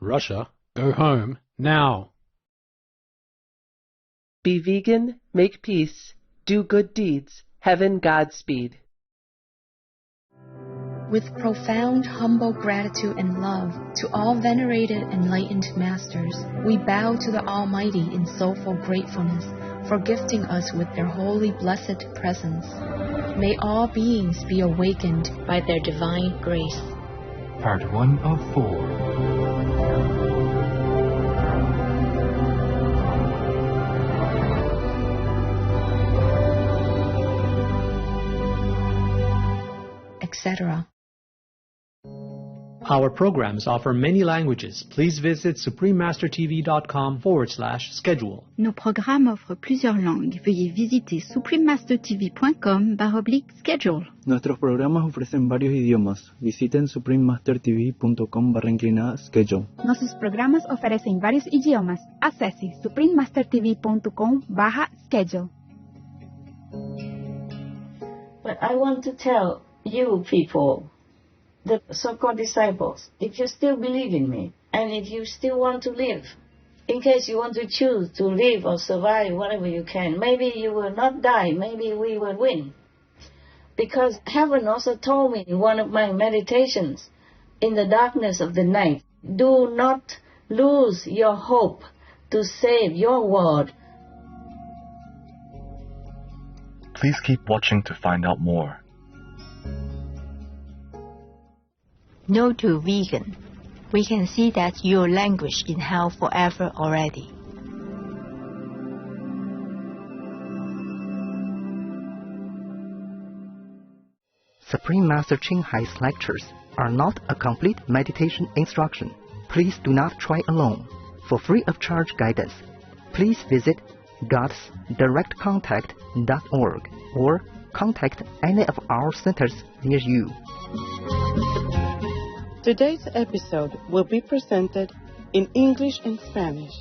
Russia, go home, now. Be vegan, make peace, do good deeds, heaven Godspeed. With profound, humble gratitude and love to all venerated enlightened masters, we bow to the Almighty in soulful gratefulness for gifting us with their holy blessed presence. May all beings be awakened by their divine grace. Part 1 of 4. Etc. Our programs offer many languages. Please visit suprememastertv.com/schedule. Nos programmes offrent plusieurs langues. Veuillez visiter suprememastertv.com/schedule. Nuestros programas ofrecen varios idiomas. Visiten suprememastertv.com/schedule. Nossos programas oferecem vários idiomas. Acesse suprememastertv.com/schedule. But I want to tell you people, the so-called disciples, if you still believe in me, and if you still want to live, in case you want to choose to live or survive whatever you can, maybe you will not die, maybe we will win. Because heaven also told me in one of my meditations, in the darkness of the night, do not lose your hope to save your world. Please keep watching to find out more. No to vegan. We can see that you languish in hell forever already. Supreme Master Ching Hai's lectures are not a complete meditation instruction. Please do not try alone. For free of charge guidance, please visit godsdirectcontact.org or contact any of our centers near you. Today's episode will be presented in English and Spanish,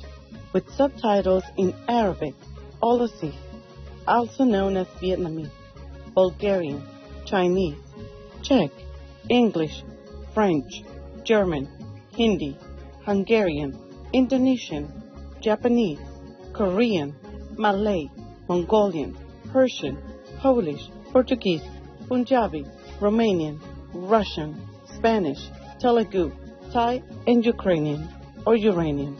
with subtitles in Arabic, Aussie, also known as Vietnamese, Bulgarian, Chinese, Czech, English, French, German, Hindi, Hungarian, Indonesian, Japanese, Korean, Malay, Mongolian, Persian, Polish, Portuguese, Punjabi, Romanian, Russian, Spanish, Telugu, Thai, and Ukrainian or Uranian.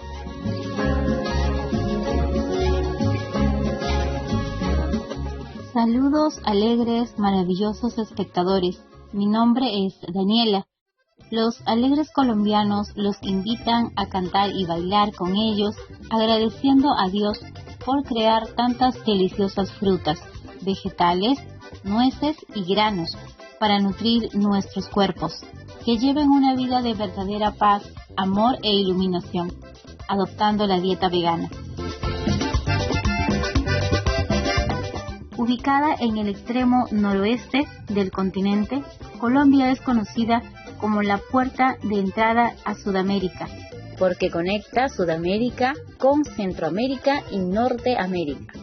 Saludos alegres, maravillosos espectadores. Mi nombre es Daniela. Los alegres colombianos los invitan a cantar y bailar con ellos, agradeciendo a Dios por crear tantas deliciosas frutas, vegetales, nueces y granos para nutrir nuestros cuerpos, que lleven una vida de verdadera paz, amor e iluminación, adoptando la dieta vegana. Ubicada en el extremo noroeste del continente, Colombia es conocida como la puerta de entrada a Sudamérica, porque conecta Sudamérica con Centroamérica y Norteamérica.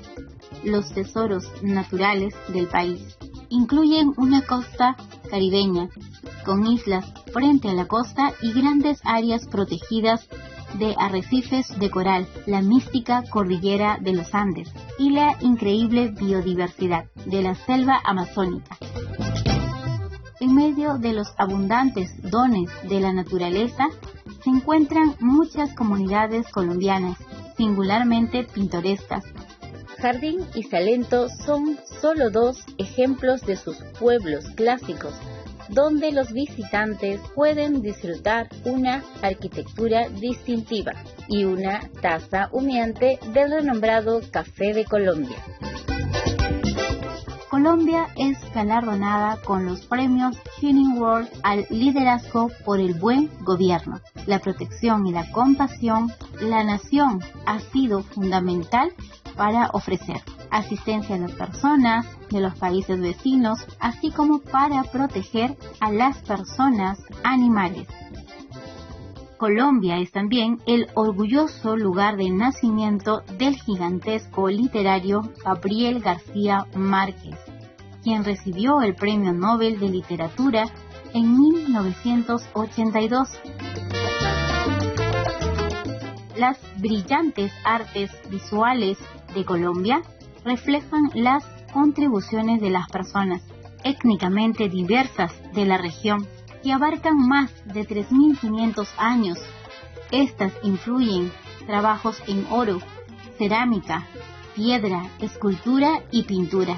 Los tesoros naturales del país incluyen una costa caribeña, con islas frente a la costa y grandes áreas protegidas de arrecifes de coral, la mística cordillera de los Andes y la increíble biodiversidad de la selva amazónica. En medio de los abundantes dones de la naturaleza se encuentran muchas comunidades colombianas, singularmente pintorescas. Jardín y Salento son solo dos ejemplos de sus pueblos clásicos, donde los visitantes pueden disfrutar una arquitectura distintiva y una taza humeante del renombrado Café de Colombia. Colombia es galardonada con los premios Healing World al liderazgo por el buen gobierno, la protección y la compasión. La nación ha sido fundamental para ofrecer asistencia a las personas de los países vecinos, así como para proteger a las personas animales. Colombia es también el orgulloso lugar de nacimiento del gigantesco literario Gabriel García Márquez, quien recibió el Premio Nobel de Literatura en 1982. Las brillantes artes visuales de Colombia reflejan las contribuciones de las personas étnicamente diversas de la región que abarcan más de 3.500 años. Estas incluyen trabajos en oro, cerámica, piedra, escultura y pintura.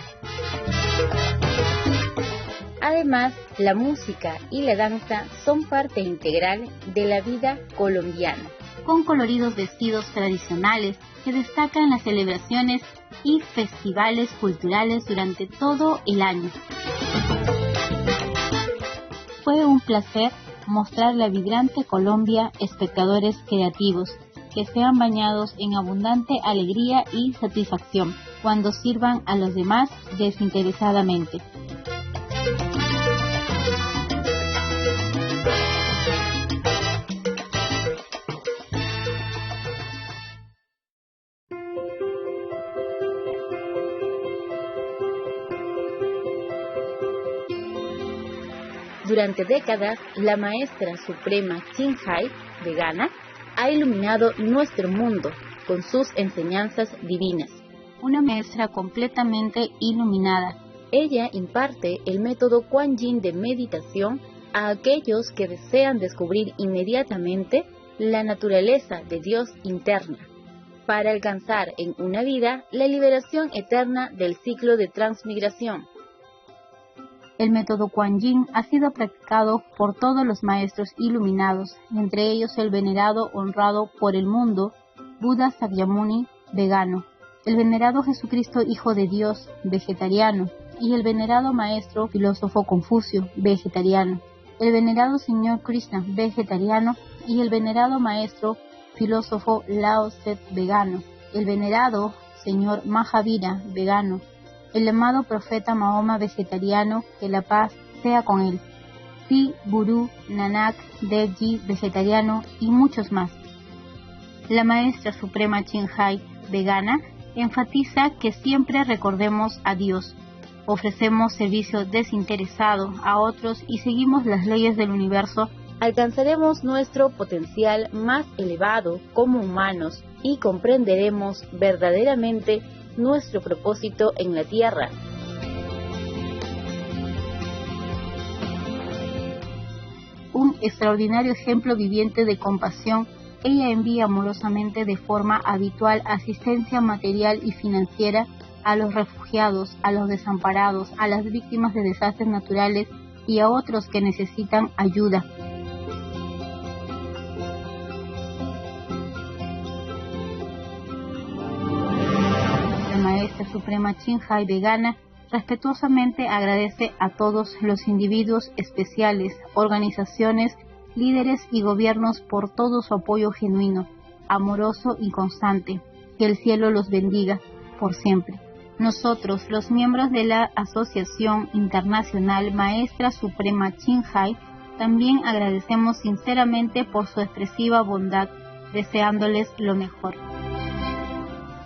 Además, la música y la danza son parte integral de la vida colombiana, con coloridos vestidos tradicionales que destacan las celebraciones y festivales culturales durante todo el año. Fue un placer mostrar la vibrante Colombia a espectadores creativos que sean bañados en abundante alegría y satisfacción cuando sirvan a los demás desinteresadamente. Durante décadas, la maestra suprema Chin Hai de Ghana ha iluminado nuestro mundo con sus enseñanzas divinas. Una maestra completamente iluminada. Ella imparte el método Kuan Yin de meditación a aquellos que desean descubrir inmediatamente la naturaleza de Dios interna, para alcanzar en una vida la liberación eterna del ciclo de transmigración. El método Kuan Yin ha sido practicado por todos los maestros iluminados, entre ellos el venerado honrado por el mundo, Buda Sakyamuni, vegano, el venerado Jesucristo Hijo de Dios, vegetariano, y el venerado maestro filósofo Confucio, vegetariano, el venerado señor Krishna, vegetariano, y el venerado maestro filósofo Lao Tse, vegano, el venerado señor Mahavira, vegano, el amado profeta Mahoma, vegetariano, que la paz sea con él, Sri Guru Nanak Dev Ji, vegetariano, y muchos más. La maestra suprema Chin Hai, vegana, enfatiza que siempre recordemos a Dios, ofrecemos servicio desinteresado a otros y seguimos las leyes del universo. Alcanzaremos nuestro potencial más elevado como humanos y comprenderemos verdaderamente nuestro propósito en la tierra. Un extraordinario ejemplo viviente de compasión, ella envía amorosamente de forma habitual asistencia material y financiera a los refugiados, a los desamparados, a las víctimas de desastres naturales y a otros que necesitan ayuda. Maestra Suprema Chin Hai vegana respetuosamente agradece a todos los individuos especiales, organizaciones, líderes y gobiernos por todo su apoyo genuino, amoroso y constante. Que el cielo los bendiga por siempre. Nosotros, los miembros de la Asociación Internacional Maestra Suprema Chin Hai, también agradecemos sinceramente por su expresiva bondad, deseándoles lo mejor.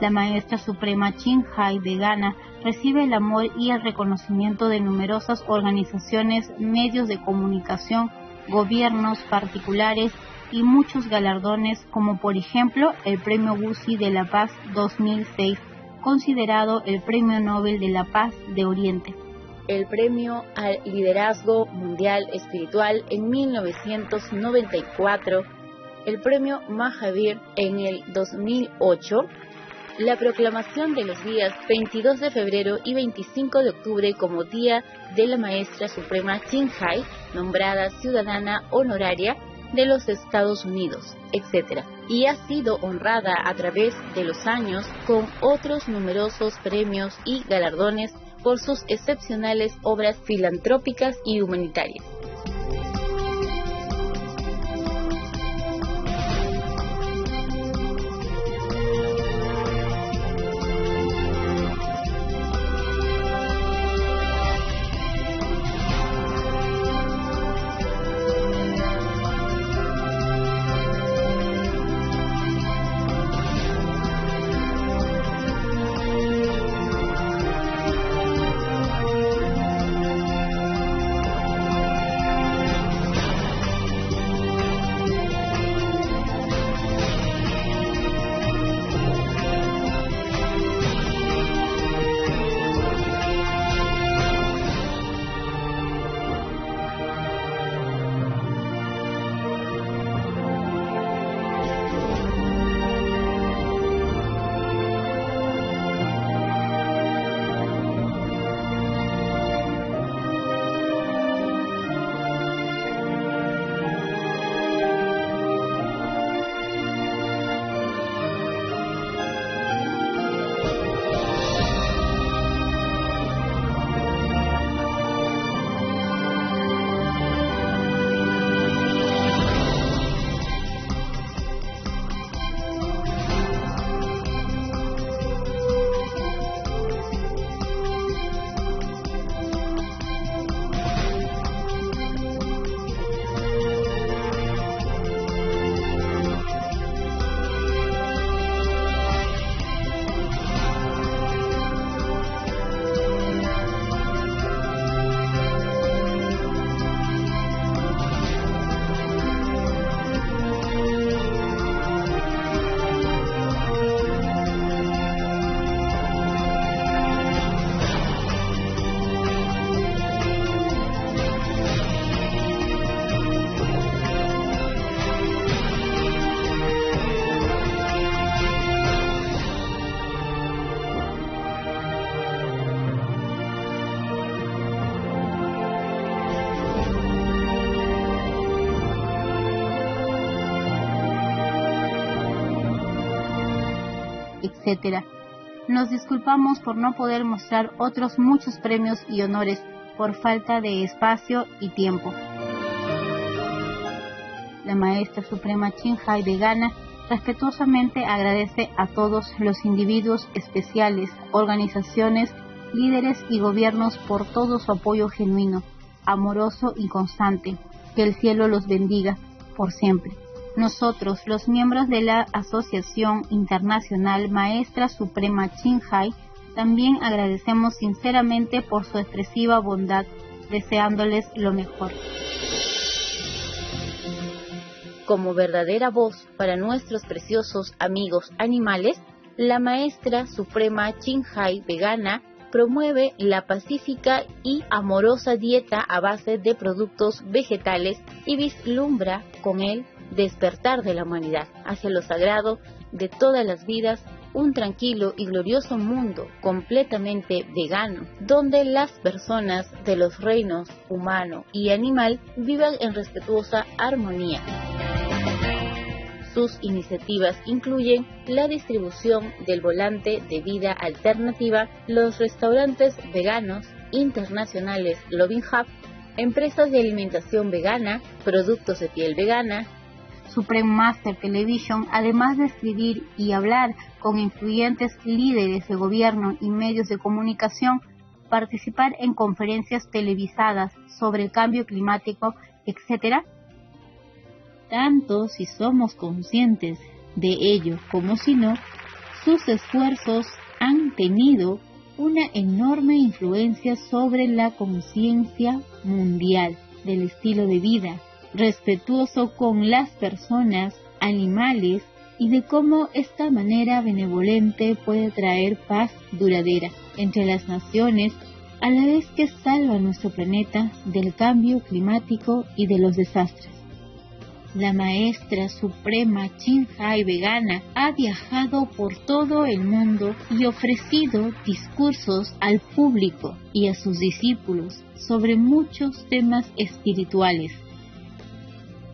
La Maestra Suprema Chin Hai vegana recibe el amor y el reconocimiento de numerosas organizaciones, medios de comunicación, gobiernos particulares y muchos galardones, como por ejemplo el Premio Wuxi de la Paz 2006, considerado el Premio Nobel de la Paz de Oriente. El Premio al Liderazgo Mundial Espiritual en 1994, el Premio Mahavir en el 2008, la proclamación de los días 22 de febrero y 25 de octubre como Día de la Maestra Suprema Chin Hai, nombrada ciudadana honoraria de los Estados Unidos, etc. Y ha sido honrada a través de los años con otros numerosos premios y galardones por sus excepcionales obras filantrópicas y humanitarias. etc. Nos disculpamos por no poder mostrar otros muchos premios y honores por falta de espacio y tiempo. La Maestra Suprema Chin Hai de Ghana respetuosamente agradece a todos los individuos especiales, organizaciones, líderes y gobiernos por todo su apoyo genuino, amoroso y constante. Que el cielo los bendiga por siempre. Nosotros, los miembros de la Asociación Internacional Maestra Suprema Chin Hai, también agradecemos sinceramente por su expresiva bondad, deseándoles lo mejor. Como verdadera voz para nuestros preciosos amigos animales, la Maestra Suprema Chin Hai de Ghana promueve la pacífica y amorosa dieta a base de productos vegetales y vislumbra con el despertar de la humanidad hacia lo sagrado de todas las vidas, un tranquilo y glorioso mundo completamente vegano, donde las personas de los reinos humano y animal vivan en respetuosa armonía. Sus iniciativas incluyen la distribución del volante de vida alternativa, los restaurantes veganos internacionales Loving Hub, empresas de alimentación vegana, productos de piel vegana. Supreme Master Television, además de escribir y hablar con influyentes líderes de gobierno y medios de comunicación, participar en conferencias televisadas sobre el cambio climático, etc., tanto si somos conscientes de ello como si no, sus esfuerzos han tenido una enorme influencia sobre la conciencia mundial del estilo de vida, respetuoso con las personas, animales y de cómo esta manera benevolente puede traer paz duradera entre las naciones, a la vez que salva nuestro planeta del cambio climático y de los desastres. La Maestra Suprema Chin Hai vegana ha viajado por todo el mundo y ofrecido discursos al público y a sus discípulos sobre muchos temas espirituales.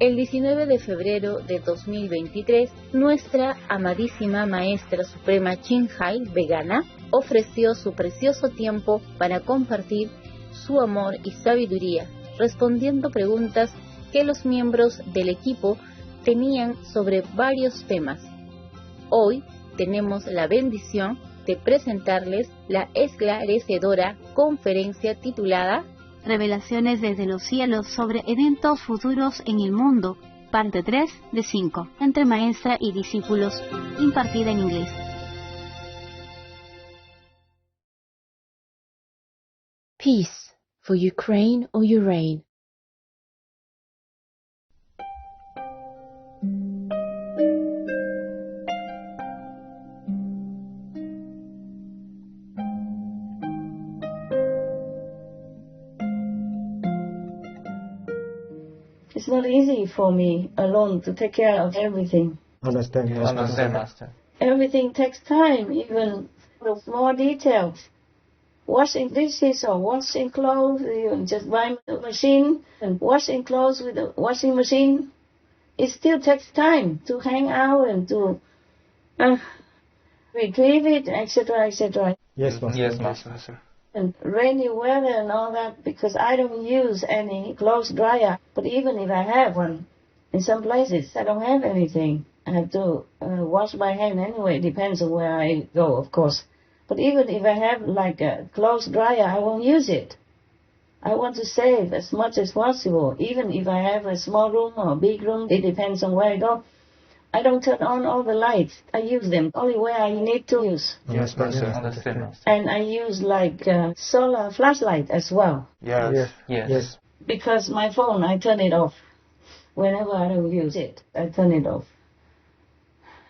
El 19 de febrero de 2023, nuestra amadísima Maestra Suprema Chin Hai vegana ofreció su precioso tiempo para compartir su amor y sabiduría, respondiendo preguntas que los miembros del equipo tenían sobre varios temas. Hoy tenemos la bendición de presentarles la esclarecedora conferencia titulada Revelaciones desde los cielos sobre eventos futuros en el mundo, parte 3 de 5, entre maestra y discípulos, impartida en inglés. Peace for Ukraine or your reign. It's not easy for me alone to take care of everything. Understand, Master. Everything takes time, even the small details. Washing dishes or washing clothes, you just buy a machine and washing clothes with a washing machine. It still takes time to hang out and to retrieve it, etc., etc. Yes, Master. And rainy weather and all that, because I don't use any clothes dryer. But even if I have one, in some places I don't have anything. I have to wash by hand anyway. It depends on where I go, of course. But even if I have like a clothes dryer, I won't use it. I want to save as much as possible. Even if I have a small room or a big room, it depends on where I go. I don't turn on all the lights. I use them only where I need to use. Yes, Master. Understand. And I use like solar flashlight as well. Yes. Because my phone, I turn it off. Whenever I don't use it, I turn it off.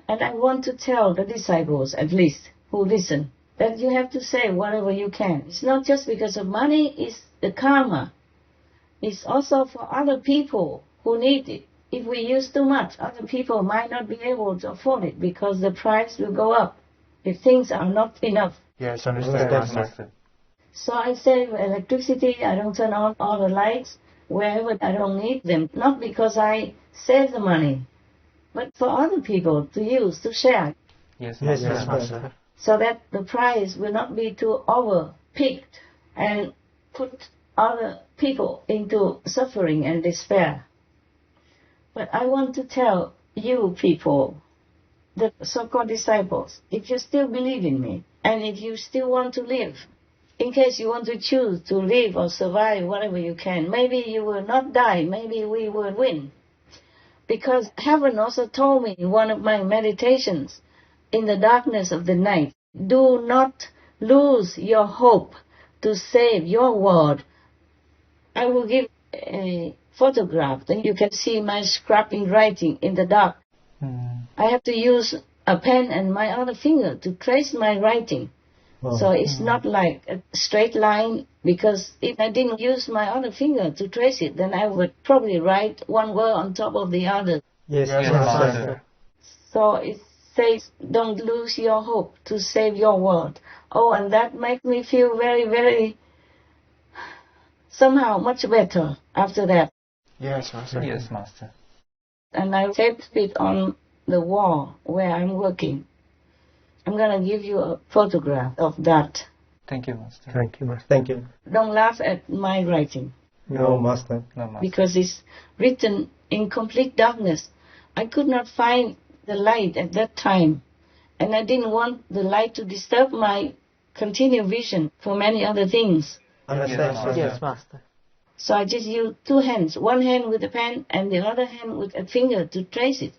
And I want to tell the disciples, at least, who listen, that you have to say whatever you can. It's not just because of money, it's the karma. It's also for other people who need it. If we use too much, other people might not be able to afford it because the price will go up if things are not enough. Yes, understand, Master. So I save electricity. I don't turn on all the lights wherever I don't need them. Not because I save the money, but for other people to use, to share. Yes, Yes, Master. Master. so that the price will not be too over-picked and put other people into suffering and despair. But I want to tell you people, the so-called disciples, if you still believe in me, and if you still want to live, in case you want to choose to live or survive whatever you can, maybe you will not die, maybe we will win. Because heaven also told me in one of my meditations, in the darkness of the night, do not lose your hope to save your world. I will give a photograph, then you can see my scrapping writing in the dark. I have to use a pen and my other finger to trace my writing. So it's not like a straight line, because if I didn't use my other finger to trace it, then I would probably write one word on top of the other. Yes, Master. So it says, don't lose your hope to save your world. Oh, and that makes me feel very, very, somehow much better after that. Yes, Master. Yes, Master. And I taped it on the wall where I'm working. I'm going to give you a photograph of that. Thank you, Master. Thank you, Master. Thank you. Don't laugh at my writing. No, Master. No, Master. Because it's written in complete darkness. I could not find the light at that time. And I didn't want the light to disturb my continued vision for many other things. Understand? Yes, Master. So I just used two hands, one hand with a pen and the other hand with a finger to trace it,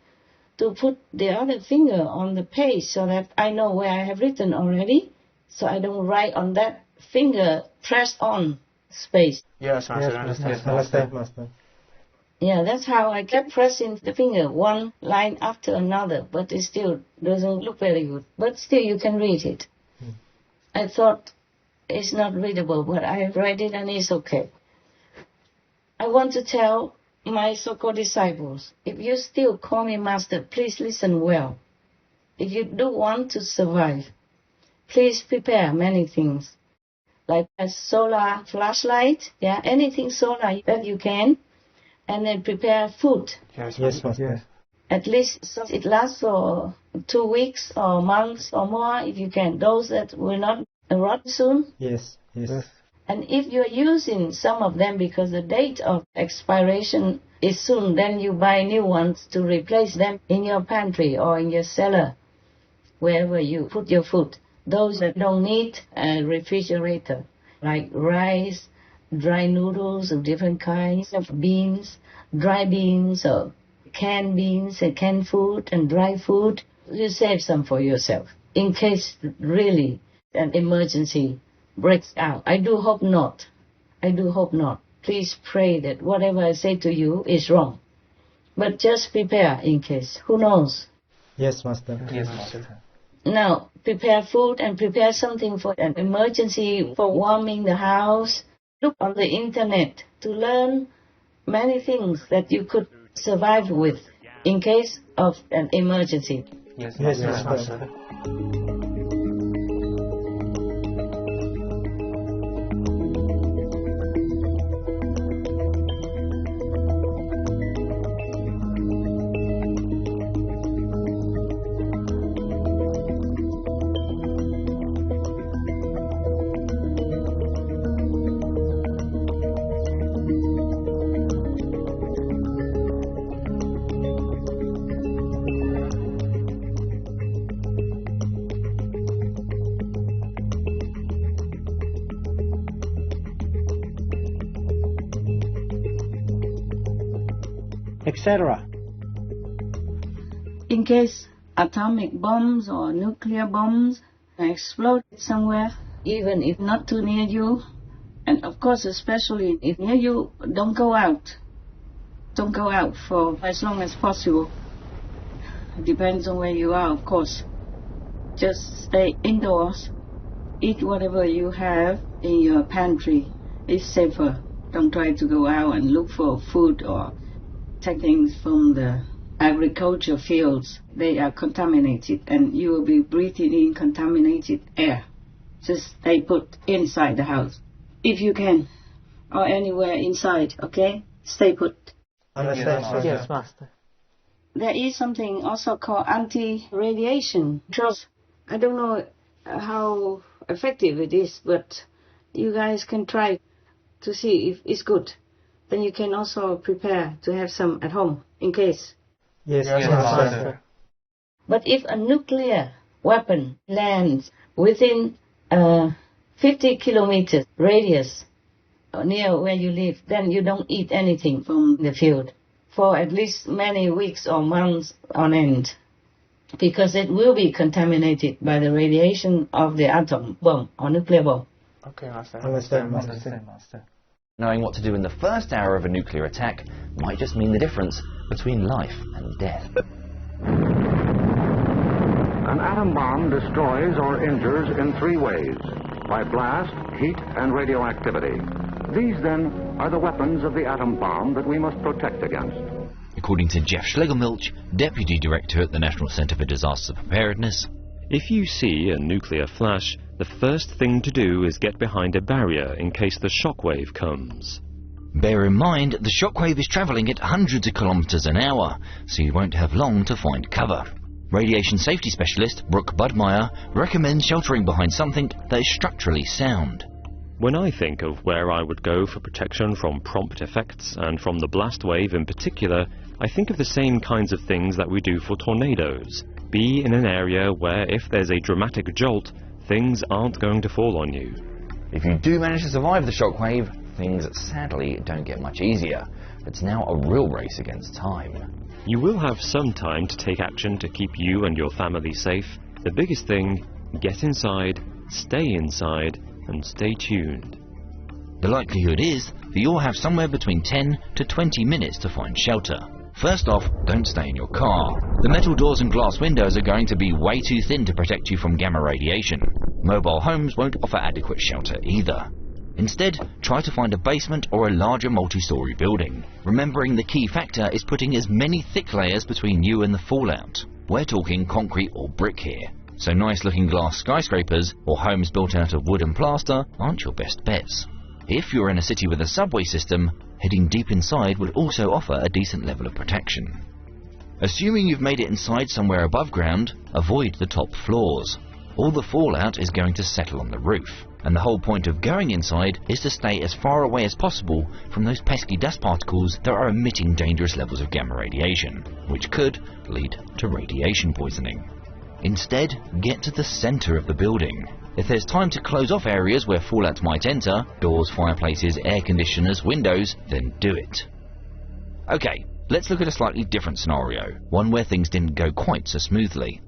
to put the other finger on the page so that I know where I have written already, so I don't write on that finger pressed on space. Yes, Master. Yes, understand, Master. Yeah, that's how I kept pressing the finger, one line after another, but it still doesn't look very good. But still you can read it. I thought it's not readable, but I read it and it's okay. I want to tell my so-called disciples, if you still call me Master, please listen well. If you do want to survive, please prepare many things, like a solar flashlight, anything solar that you can, and then prepare food. Yes, Master. At least so it lasts for 2 weeks or months or more if you can. Those that will not rot soon. Yes. And if you're using some of them because the date of expiration is soon, then you buy new ones to replace them in your pantry or in your cellar, wherever you put your food. Those that don't need a refrigerator, like rice, dry noodles of different kinds of beans, dry beans or canned beans and canned food and dry food, you save some for yourself in case really an emergency breaks out. I do hope not. Please pray that whatever I say to you is wrong. But just prepare in case. Who knows? Yes, Master. Yes, Master. Now, prepare food and prepare something for an emergency, for warming the house. Look on the internet to learn many things that you could survive with in case of an emergency. Yes, Master. etc. In case atomic bombs or nuclear bombs explode somewhere, even if not too near you, and of course especially if near you, don't go out. Don't go out for as long as possible. It depends on where you are, of course. Just stay indoors. Eat whatever you have in your pantry. It's safer. Don't try to go out and look for food or take things from the agriculture fields. They are contaminated and you will be breathing in contaminated air. Just stay put inside the house if you can, or anywhere inside, okay? Stay put. Understand, Master. Yes, Master. there is something also called anti-radiation drugs. I don't know how effective it is, but you guys can try to see if it's good. Then you can also prepare to have some at home in case. Yes, Master. But if a nuclear weapon lands within 50 kilometers radius near where you live, then you don't eat anything from the field for at least many weeks or months on end, because it will be contaminated by the radiation of the atom bomb or nuclear bomb. Okay, Master. Understand, Master. Knowing what to do in the first hour of a nuclear attack might just mean the difference between life and death. An atom bomb destroys or injures in 3 ways: by blast, heat, and radioactivity. These, then, are the weapons of the atom bomb that we must protect against. According to Jeff Schlegelmilch, Deputy Director at the National Centre for Disaster Preparedness, if you see a nuclear flash, the first thing to do is get behind a barrier in case the shockwave comes. Bear in mind, the shockwave is travelling at hundreds of kilometres an hour, so you won't have long to find cover. Radiation safety specialist Brooke Budmeyer recommends sheltering behind something that is structurally sound. When I think of where I would go for protection from prompt effects and from the blast wave in particular, I think of the same kinds of things that we do for tornadoes. Be in an area where if there's a dramatic jolt, things aren't going to fall on you. If you do manage to survive the shockwave, things sadly don't get much easier. It's now a real race against time. You will have some time to take action to keep you and your family safe. The biggest thing, get inside, and stay tuned. The likelihood is that you'll have somewhere between 10 to 20 minutes to find shelter. First off, don't stay in your car. The metal doors and glass windows are going to be way too thin to protect you from gamma radiation. Mobile homes won't offer adequate shelter either. Instead, try to find a basement or a larger multi-story building. Remembering the key factor is putting as many thick layers between you and the fallout. We're talking concrete or brick here, so nice-looking glass skyscrapers or homes built out of wood and plaster aren't your best bets. If you're in a city with a subway system, heading deep inside would also offer a decent level of protection. Assuming you've made it inside somewhere above ground, avoid the top floors. All the fallout is going to settle on the roof, and the whole point of going inside is to stay as far away as possible from those pesky dust particles that are emitting dangerous levels of gamma radiation, which could lead to radiation poisoning. Instead, get to the center of the building. If there's time to close off areas where fallout might enter, doors, fireplaces, air conditioners, windows, then do it. Okay, let's look at a slightly different scenario, one where things didn't go quite so smoothly.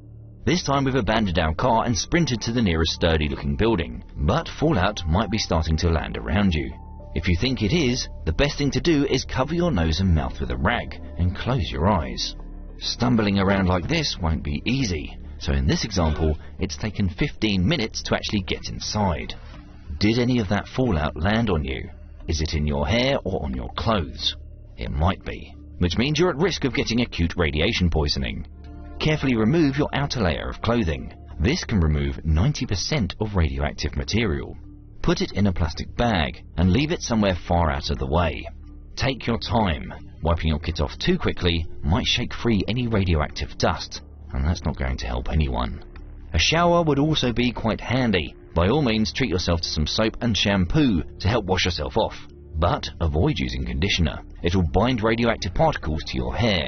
This time we've abandoned our car and sprinted to the nearest sturdy-looking building, but fallout might be starting to land around you. If you think it is, the best thing to do is cover your nose and mouth with a rag and close your eyes. Stumbling around like this won't be easy, so in this example, it's taken 15 minutes to actually get inside. Did any of that fallout land on you? Is it in your hair or on your clothes? It might be, which means you're at risk of getting acute radiation poisoning. Carefully remove your outer layer of clothing. This can remove 90% of radioactive material. Put it in a plastic bag and leave it somewhere far out of the way. Take your time. Wiping your kit off too quickly might shake free any radioactive dust, and that's not going to help anyone. A shower would also be quite handy. By all means, treat yourself to some soap and shampoo to help wash yourself off, but avoid using conditioner. It'll bind radioactive particles to your hair.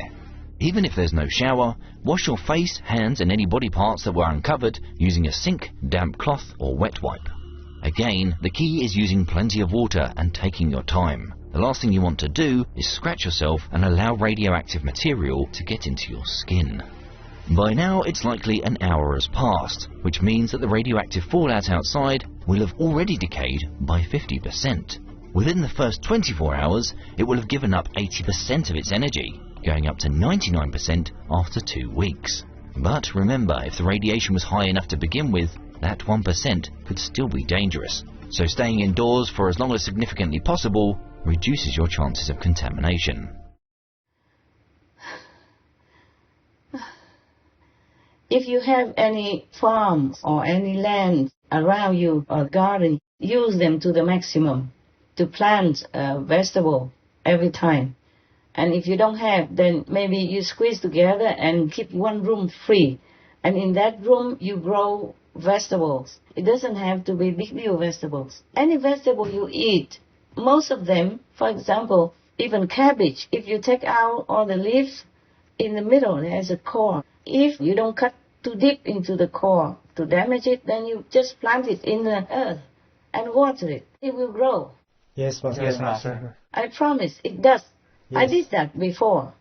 Even if there's no shower, wash your face, hands and any body parts that were uncovered using a sink, damp cloth or wet wipe. Again, the key is using plenty of water and taking your time. The last thing you want to do is scratch yourself and allow radioactive material to get into your skin. By now it's likely an hour has passed, which means that the radioactive fallout outside will have already decayed by 50%. Within the first 24 hours, it will have given up 80% of its energy, going up to 99% after 2 weeks. But remember, if the radiation was high enough to begin with, that 1% could still be dangerous. So staying indoors for as long as significantly possible reduces your chances of contamination. If you have any farms or any land around you or garden, use them to the maximum to plant a vegetable every time. And if you don't have, then maybe you squeeze together and keep one room free. And in that room, you grow vegetables. It doesn't have to be big vegetables. Any vegetable you eat, most of them, for example, even cabbage, if you take out all the leaves, in the middle there's a core. If you don't cut too deep into the core to damage it, then you just plant it in the earth and water it. It will grow. Yes, Master. Yes, Master. I promise, it does. Yes. I did that before.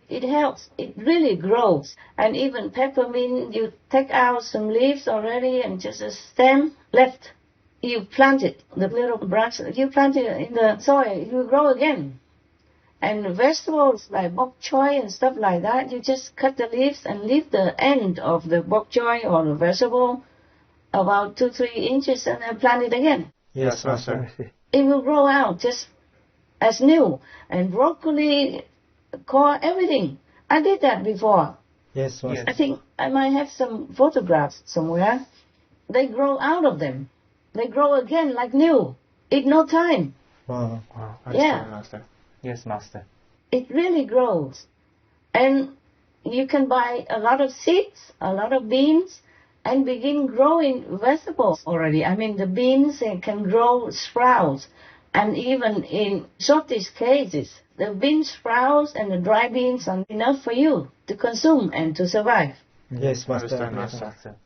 It helps. It really grows. And even peppermint, you take out some leaves already and just a stem left. You plant it, the little branch, you plant it in the soil, it will grow again. And vegetables like bok choy and stuff like that, you just cut the leaves and leave the end of the bok choy or the vegetable about 2-3 inches and then plant it again. Yes, Master. It will grow out just as new. And broccoli, core, everything. I did that before. Yes, Master. I think I might have some photographs somewhere. They grow out of them. They grow again like new. In no time. Wow. Yeah. Master. Yes, Master. It really grows. And you can buy a lot of seeds, a lot of beans, and begin growing vegetables already. I mean, the beans can grow sprouts. And even in shortest cases, the bean sprouts and the dry beans are enough for you to consume and to survive. Yes, Master. Yes, Master.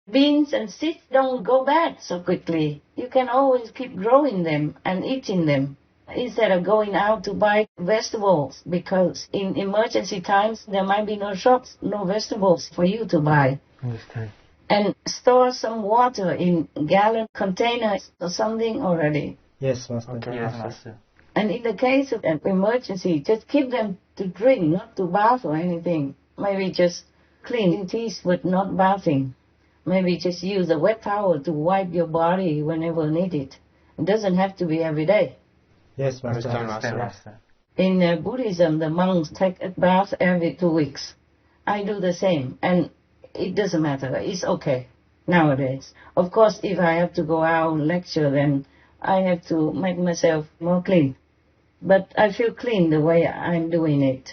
Beans and seeds don't go bad so quickly. You can always keep growing them and eating them instead of going out to buy vegetables, because in emergency times there might be no shops, no vegetables for you to buy. Understand. And store some water in gallon containers or something already. Yes, Master. Okay, yes, Master. And in the case of an emergency, just keep them to drink, not to bath or anything. Maybe just clean teeth but not bathing. Maybe just use a wet towel to wipe your body whenever needed. It doesn't have to be every day. Yes, Master. Master. In Buddhism, the monks take a bath every 2 weeks. I do the same, and it doesn't matter. It's okay nowadays. Of course, if I have to go out and lecture, then I have to make myself more clean. But I feel clean the way I'm doing it.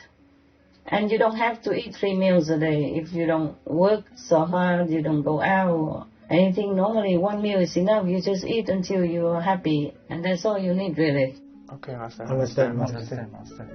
And you don't have to eat 3 meals a day. If you don't work so hard, you don't go out or anything. Normally 1 meal is enough. You just eat until you're happy. And that's all you need, really. Okay, Master. Understand, Master. Understand, Master.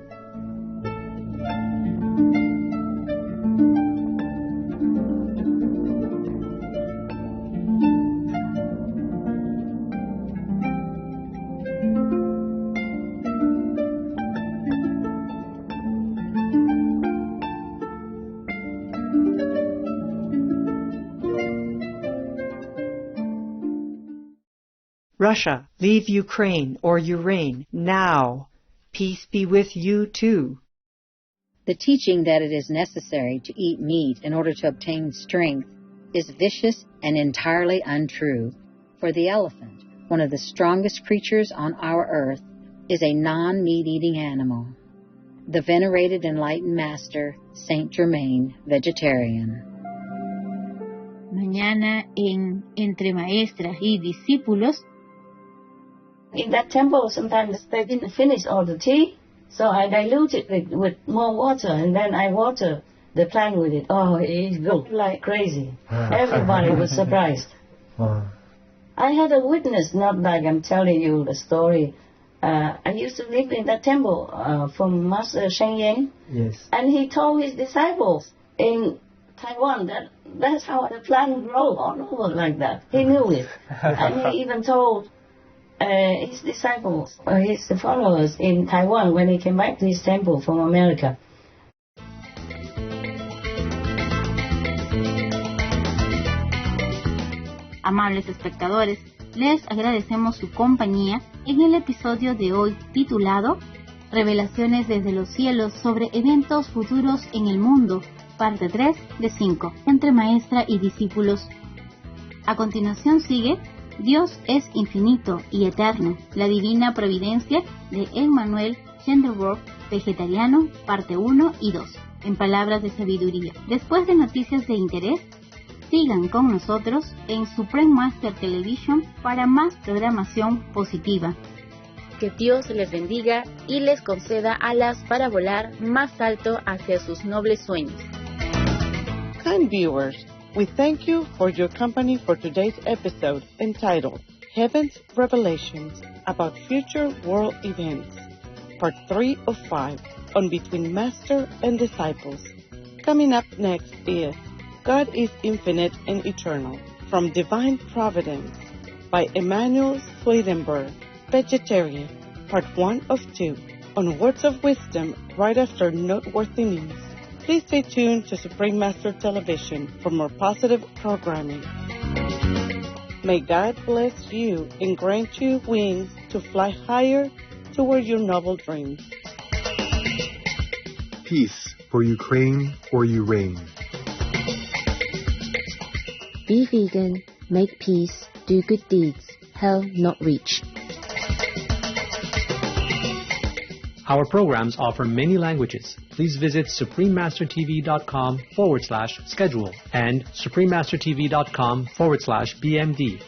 Russia, leave Ukraine or you reign now. Peace be with you too. The teaching that it is necessary to eat meat in order to obtain strength is vicious and entirely untrue. For the elephant, one of the strongest creatures on our earth, is a non-meat-eating animal. The venerated enlightened master, Saint Germain, vegetarian. Mañana en Entre Maestras y Discípulos. In that temple, sometimes they didn't finish all the tea, so I diluted it with more water, and then I water the plant with it. Oh, it grew like crazy. Everybody was surprised. I had a witness, not like I'm telling you the story. I used to live in that temple from Master Sheng Yen. Yes. And he told his disciples in Taiwan that's how the plant grows all over like that. He knew it. And he even told his disciples, his followers in Taiwan when he came back to his temple from America. Amables espectadores, les agradecemos su compañía en el episodio de hoy titulado Revelaciones desde los cielos sobre eventos futuros en el mundo, parte 3 de 5, entre maestra y discípulos. A continuación sigue Dios es infinito y eterno, la divina providencia de Emmanuel Schenderworth, vegetariano, parte 1 y 2, en palabras de sabiduría. Después de noticias de interés, sigan con nosotros en Supreme Master Television para más programación positiva. Que Dios les bendiga y les conceda alas para volar más alto hacia sus nobles sueños. Kind viewers, we thank you for your company for today's episode entitled Heaven's Revelations about Future World Events, Part 3 of 5 on Between Master and Disciples. Coming up next is God is Infinite and Eternal from Divine Providence by Emanuel Swedenborg, Vegetarian, Part 1 of 2 on Words of Wisdom right after Noteworthy News. Please stay tuned to Supreme Master Television for more positive programming. May God bless you and grant you wings to fly higher toward your noble dreams. Peace for Ukraine, for you reign. Be vegan, make peace, do good deeds, hell not reach. Our programs offer many languages. Please visit suprememastertv.com/schedule and suprememastertv.com/BMD.